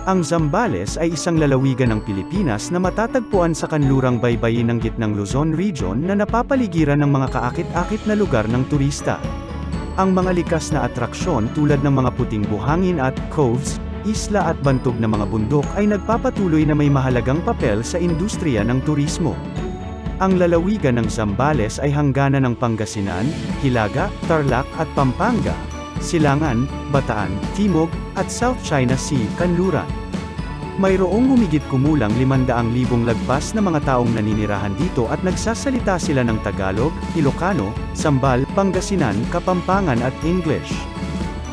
Ang Zambales ay isang lalawigan ng Pilipinas na matatagpuan sa kanlurang baybayin ng gitnang Luzon Region na napapaligiran ng mga kaakit-akit na lugar ng turista. Ang mga likas na atraksyon tulad ng mga puting buhangin at coves, isla at bantog na mga bundok ay nagpapatuloy na may mahalagang papel sa industriya ng turismo. Ang lalawigan ng Zambales ay hangganan ng Pangasinan, Hilaga, Tarlac at Pampanga, Silangan, Bataan, Timog, at South China Sea, kanluran. Mayroong humigit kumulang 500,000 lagpas na mga taong naninirahan dito at nagsasalita sila ng Tagalog, Ilocano, Sambal, Pangasinan, Kapampangan at English.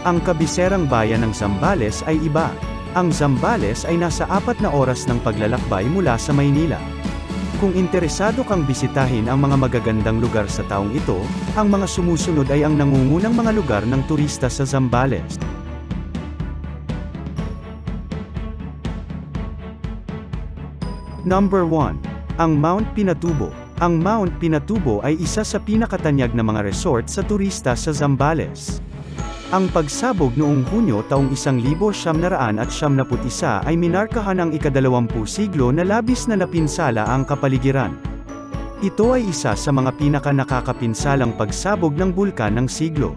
Ang kabiserang bayan ng Zambales ay iba. Ang Zambales ay nasa 4 na oras ng paglalakbay mula sa Maynila. Kung interesado kang bisitahin ang mga magagandang lugar sa taong ito, ang mga sumusunod ay ang nangungunang mga lugar ng turista sa Zambales. Number 1. Ang Mount Pinatubo. Ang Mount Pinatubo ay isa sa pinakatanyag na mga resort sa turista sa Zambales. Ang pagsabog noong Hunyo taong 1971 ay minarkahan ang ika-20 siglo na labis na napinsala ang kapaligiran. Ito ay isa sa mga pinaka-nakakapinsalang pagsabog ng bulkan ng siglo.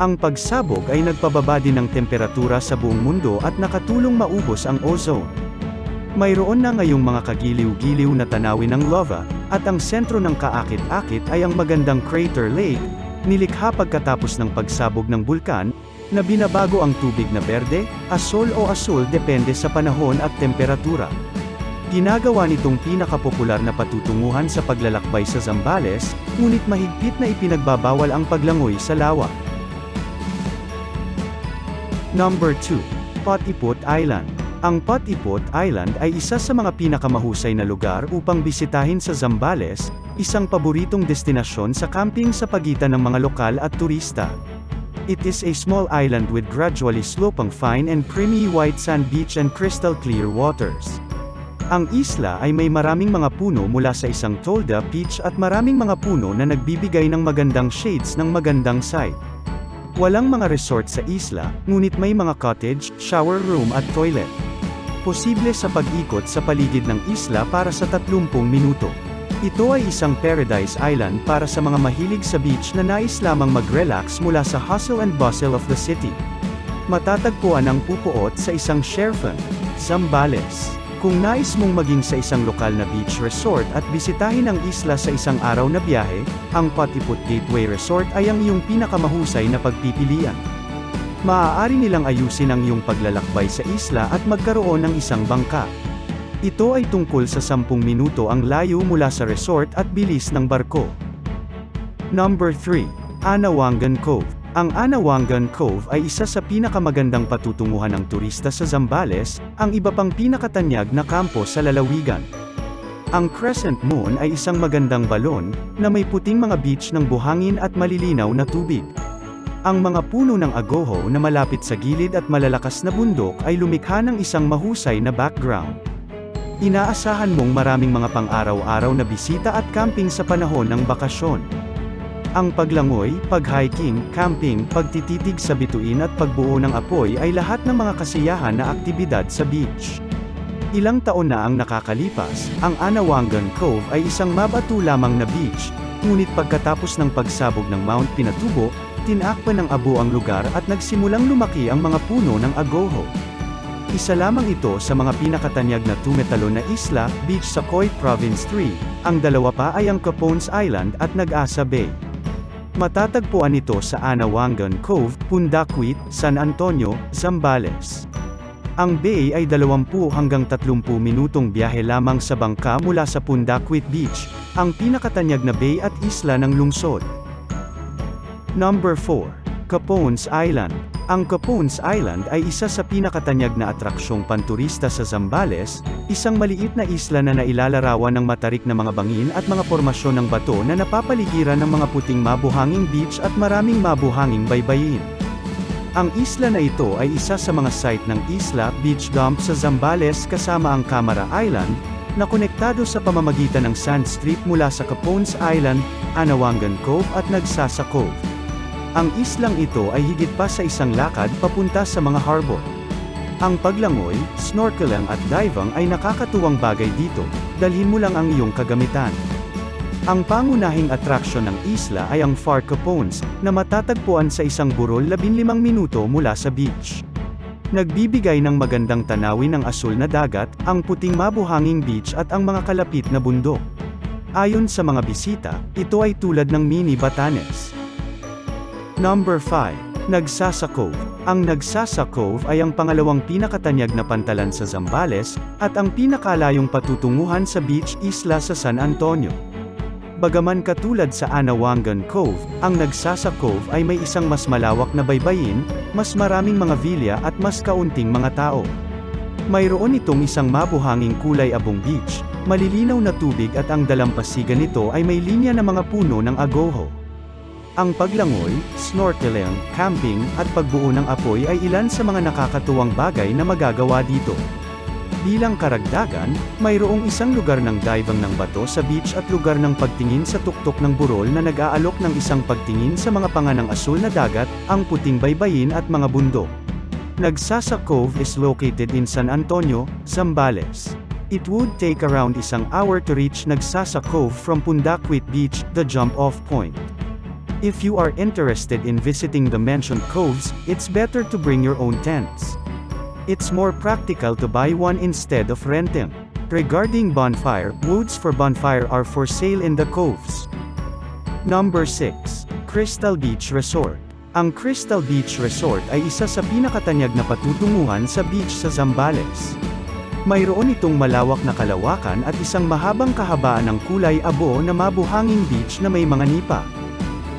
Ang pagsabog ay nagpababa din ng temperatura sa buong mundo at nakatulong maubos ang ozone. Mayroon na ngayong mga kagiliw-giliw na tanawin ng lava, at ang sentro ng kaakit-akit ay ang magandang Crater Lake, nilikha pagkatapos ng pagsabog ng bulkan, na binabago ang tubig na berde, asol o asul depende sa panahon at temperatura. Ginagawa nitong pinakapopular na patutunguhan sa paglalakbay sa Zambales, ngunit mahigpit na ipinagbabawal ang paglangoy sa lawa. Number 2. Potipot Island. Ang Potipot Island ay isa sa mga pinakamahusay na lugar upang bisitahin sa Zambales, isang paboritong destinasyon sa camping sa pagitan ng mga lokal at turista. It is a small island with gradually sloping fine and creamy white sand beach and crystal clear waters. Ang isla ay may maraming mga puno mula sa isang tolda peach at maraming mga puno na nagbibigay ng magandang shades ng magandang site. Walang mga resort sa isla, ngunit may mga cottage, shower room at toilet. Posible sa pag-ikot sa paligid ng isla para sa 30 minuto. Ito ay isang paradise island para sa mga mahilig sa beach na nais lamang mag-relax mula sa hustle and bustle of the city. Matatagpuan ang pupuot sa isang Sherfan, Zambales. Kung nais mong maging sa isang lokal na beach resort at bisitahin ang isla sa isang araw na biyahe, ang Potipot Gateway Resort ay ang iyong pinakamahusay na pagpipilian. Maaari nilang ayusin ang iyong paglalakbay sa isla at magkaroon ng isang bangka. Ito ay tungkol sa 10 minuto ang layo mula sa resort at bilis ng barko. Number 3. Anawangan Cove. Ang Anawangan Cove ay isa sa pinakamagandang patutunguhan ng turista sa Zambales, ang iba pang pinakatanyag na kampo sa lalawigan. Ang Crescent Moon ay isang magandang balon, na may puting mga beach ng buhangin at malilinaw na tubig. Ang mga puno ng agoho na malapit sa gilid at malalakas na bundok ay lumikha ng isang mahusay na background. Inaasahan mong maraming mga pang-araw-araw na bisita at camping sa panahon ng bakasyon. Ang paglangoy, pag-hiking, camping, pagtititig sa bituin at pagbuo ng apoy ay lahat ng mga kasiyahan na aktibidad sa beach. Ilang taon na ang nakakalipas, ang Anawangan Cove ay isang mabato lamang na beach, ngunit pagkatapos ng pagsabog ng Mount Pinatubo, tinakpan ng abo ang lugar at nagsimulang lumaki ang mga puno ng agoho. Isa lamang ito sa mga pinakatanyag na tumetalon na isla, beach sa Coit Province 3, ang dalawa pa ay ang Capones Island at Nag-Asa Bay. Matatagpuan ito sa Anawangan Cove, Pundaquit, San Antonio, Zambales. Ang bay ay 20 hanggang 30 minutong biyahe lamang sa bangka mula sa Pundaquit Beach, ang pinakatanyag na bay at isla ng lungsod. Number 4. Capones Island. Ang Capones Island ay isa sa pinakatanyag na atraksyong panturista sa Zambales, isang maliit na isla na nailalarawan ng matarik na mga bangin at mga formasyon ng bato na napapaligiran ng mga puting mabuhanging beach at maraming mabuhanging baybayin. Ang isla na ito ay isa sa mga site ng Isla Beach Dump sa Zambales kasama ang Camara Island, na konektado sa pamamagitan ng sand strip mula sa Capones Island, Anawangan Cove at Nagsasa Cove. Ang islang ito ay higit pa sa isang lakad papunta sa mga harbor. Ang paglangoy, snorkeling at diving ay nakakatuwang bagay dito, dalhin mo lang ang iyong kagamitan. Ang pangunahing atraksyon ng isla ay ang Far Capones, na matatagpuan sa isang burol 15 minuto mula sa beach. Nagbibigay ng magandang tanawin ng asul na dagat, ang puting mabuhanging beach at ang mga kalapit na bundok. Ayon sa mga bisita, ito ay tulad ng mini Batanes. Number 5. Nagsasa Cove. Ang Nagsasa Cove ay ang pangalawang pinakatanyag na pantalan sa Zambales, at ang pinakalayong patutunguhan sa beach isla sa San Antonio. Bagaman katulad sa Anawangan Cove, ang Nagsasa Cove ay may isang mas malawak na baybayin, mas maraming mga villa at mas kaunting mga tao. Mayroon itong isang mabuhanging kulay abong beach, malilinaw na tubig at ang dalampasigan nito ay may linya ng mga puno ng agoho. Ang paglangoy, snorkeling, camping, at pagbuo ng apoy ay ilan sa mga nakakatuwang bagay na magagawa dito. Bilang karagdagan, mayroong isang lugar ng diving ng bato sa beach at lugar ng pagtingin sa tuktok ng burol na nag-aalok ng isang pagtingin sa mga panganang asul na dagat, ang puting baybayin at mga bundok. Nagsasa Cove is located in San Antonio, Zambales. It would take around 1 hour to reach Nagsasa Cove from Pundaquit Beach, the jump-off point. If you are interested in visiting the mentioned coves, it's better to bring your own tents. It's more practical to buy one instead of renting. Regarding bonfire, woods for bonfire are for sale in the coves. Number 6. Crystal Beach Resort. Ang Crystal Beach Resort ay isa sa pinakatanyag na patutunguhan sa beach sa Zambales. Mayroon itong malawak na kalawakan at isang mahabang kahabaan ng kulay abo na mabuhanging beach na may mga nipa.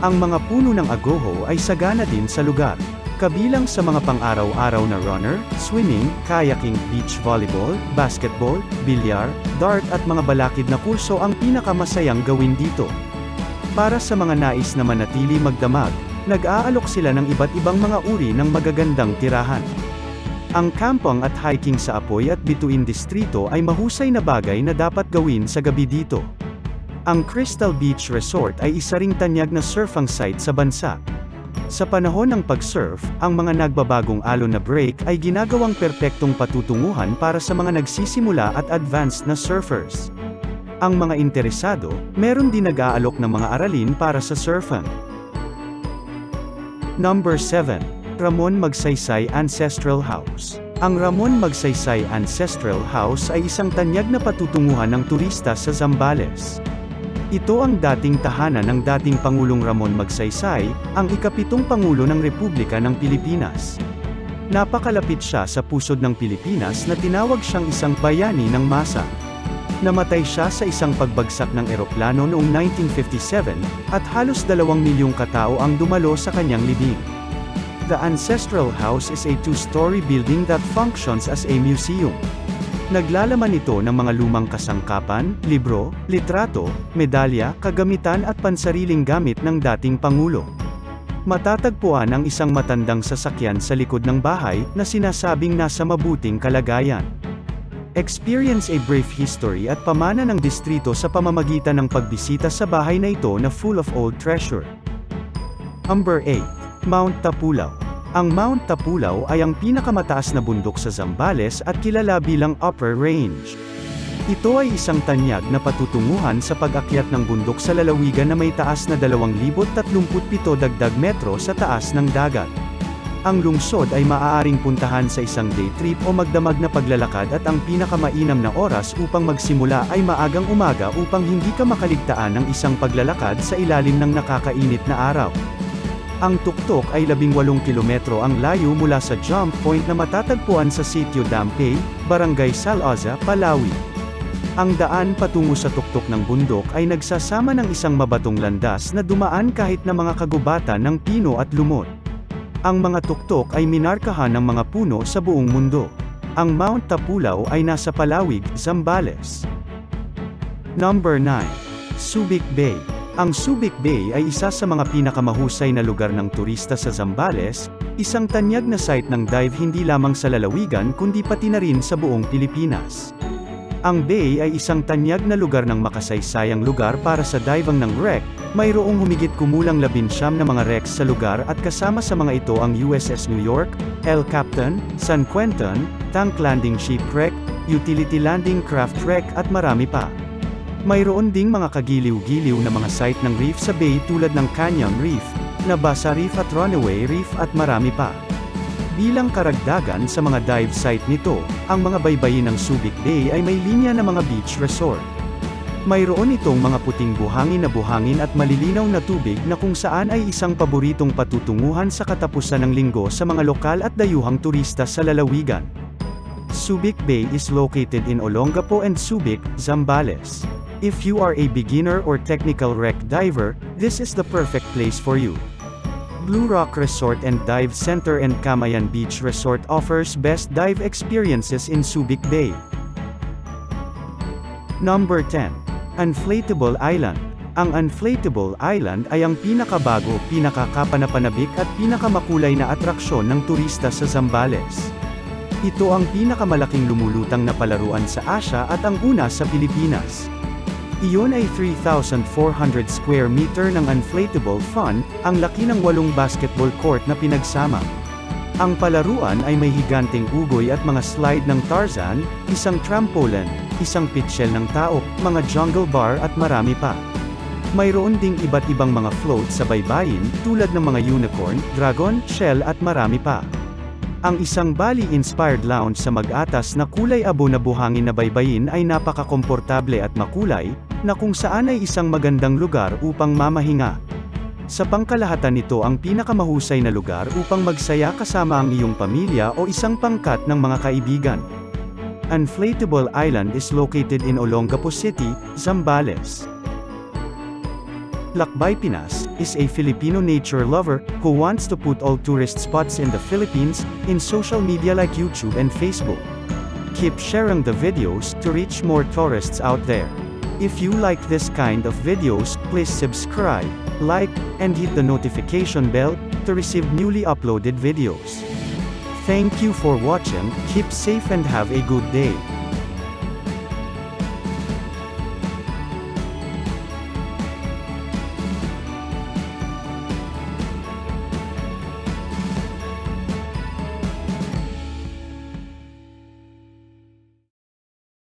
Ang mga puno ng agoho ay sagana din sa lugar. Kabilang sa mga pang-araw-araw na runner, swimming, kayaking, beach volleyball, basketball, bilyar, dart at mga balakid na kurso ang pinakamasayang gawin dito. Para sa mga nais na manatili magdamag, nag-aalok sila ng iba't ibang mga uri ng magagandang tirahan. Ang camping at hiking sa apoy at bituin distrito ay mahusay na bagay na dapat gawin sa gabi dito. Ang Crystal Beach Resort ay isa ring tanyag na surfing site sa bansa. Sa panahon ng pag-surf, ang mga nagbabagong alon na break ay ginagawang perpektong patutunguhan para sa mga nagsisimula at advanced na surfers. Ang mga interesado, meron din nag-aalok ng mga aralin para sa surfing. Number 7. Ramon Magsaysay Ancestral House. Ang Ramon Magsaysay Ancestral House ay isang tanyag na patutunguhan ng turista sa Zambales. Ito ang dating tahanan ng dating Pangulong Ramon Magsaysay, ang ika-7 Pangulo ng Republika ng Pilipinas. Napakalapit siya sa pusod ng Pilipinas na tinawag siyang isang bayani ng masa. Namatay siya sa isang pagbagsak ng eroplano noong 1957, at halos 2 milyong katao ang dumalo sa kanyang libing. The Ancestral House is a 2-story building that functions as a museum. Naglalaman ito ng mga lumang kasangkapan, libro, litrato, medalya, kagamitan at pansariling gamit ng dating Pangulo. Matatagpuan ang isang matandang sasakyan sa likod ng bahay, na sinasabing nasa mabuting kalagayan. Experience a brief history at pamana ng distrito sa pamamagitan ng pagbisita sa bahay na ito na full of old treasure. Number 8. Mount Tapulaw. Ang Mount Tapulaw ay ang pinakamataas na bundok sa Zambales at kilala bilang Upper Range. Ito ay isang tanyag na patutunguhan sa pag-akyat ng bundok sa lalawigan na may taas na 2,037 dagdag metro sa taas ng dagat. Ang lungsod ay maaaring puntahan sa isang day trip o magdamag na paglalakad, at ang pinakamainam na oras upang magsimula ay maagang umaga upang hindi ka makaligtaan ng isang paglalakad sa ilalim ng nakakainit na araw. Ang tuktok ay 18 kilometro ang layo mula sa jump point na matatagpuan sa Sitio Dampay, Barangay Salaza, Palawi. Ang daan patungo sa tuktok ng bundok ay nagsasama ng isang mabatong landas na dumaan kahit na mga kagubatan ng pino at lumot. Ang mga tuktok ay minarkahan ng mga puno sa buong mundo. Ang Mount Tapulaw ay nasa Palawig, Zambales. Number 9. Subic Bay. Ang Subic Bay ay isa sa mga pinakamahusay na lugar ng turista sa Zambales, isang tanyag na site ng dive hindi lamang sa lalawigan kundi pati na rin sa buong Pilipinas. Ang bay ay isang tanyag na lugar ng makasaysayang lugar para sa diving ng wreck. Mayroong humigit kumulang 19 na mga wrecks sa lugar at kasama sa mga ito ang USS New York, El Capitan, San Quentin, Tank Landing Shipwreck, Utility Landing Craft Wreck at marami pa. Mayroon ding mga kagiliw-giliw na mga site ng reef sa bay tulad ng Canyon Reef, Nabasa Reef at Runaway Reef at marami pa. Bilang karagdagan sa mga dive site nito, ang mga baybayin ng Subic Bay ay may linya na mga beach resort. Mayroon itong mga puting buhangin at malilinaw na tubig na kung saan ay isang paboritong patutunguhan sa katapusan ng linggo sa mga lokal at dayuhang turista sa lalawigan. Subic Bay is located in Olongapo and Subic, Zambales. If you are a beginner or technical wreck diver, this is the perfect place for you. Blue Rock Resort and Dive Center and Camayan Beach Resort offers best dive experiences in Subic Bay. Number 10. Inflatable Island. Ang Inflatable Island ay ang pinakabago, pinakakapanapanabik at pinakamakulay na atraksyon ng turista sa Zambales. Ito ang pinakamalaking lumulutang na palaruan sa Asia at ang una sa Pilipinas. Iyon ay 3,400 square meter ng inflatable fun, ang laki ng 8 basketball court na pinagsama. Ang palaruan ay may higanting ugoy at mga slide ng Tarzan, isang trampoline, isang pitchel ng tao, mga jungle bar at marami pa. Mayroon ding iba't ibang mga float sa baybayin, tulad ng mga unicorn, dragon, shell at marami pa. Ang isang Bali-inspired lounge sa mag-atas na kulay abo na buhangin na baybayin ay napaka-komportable at makulay, na kung saan ay isang magandang lugar upang mamahinga. Sa pangkalahatan nito ang pinakamahusay na lugar upang magsaya kasama ang iyong pamilya o isang pangkat ng mga kaibigan. Inflatable Island is located in Olongapo City, Zambales. Lakbay Pinas is a Filipino nature lover who wants to put all tourist spots in the Philippines in social media like YouTube and Facebook. Keep sharing the videos to reach more tourists out there. If you like this kind of videos, please subscribe, like, and hit the notification bell to receive newly uploaded videos. Thank you for watching, keep safe and have a good day.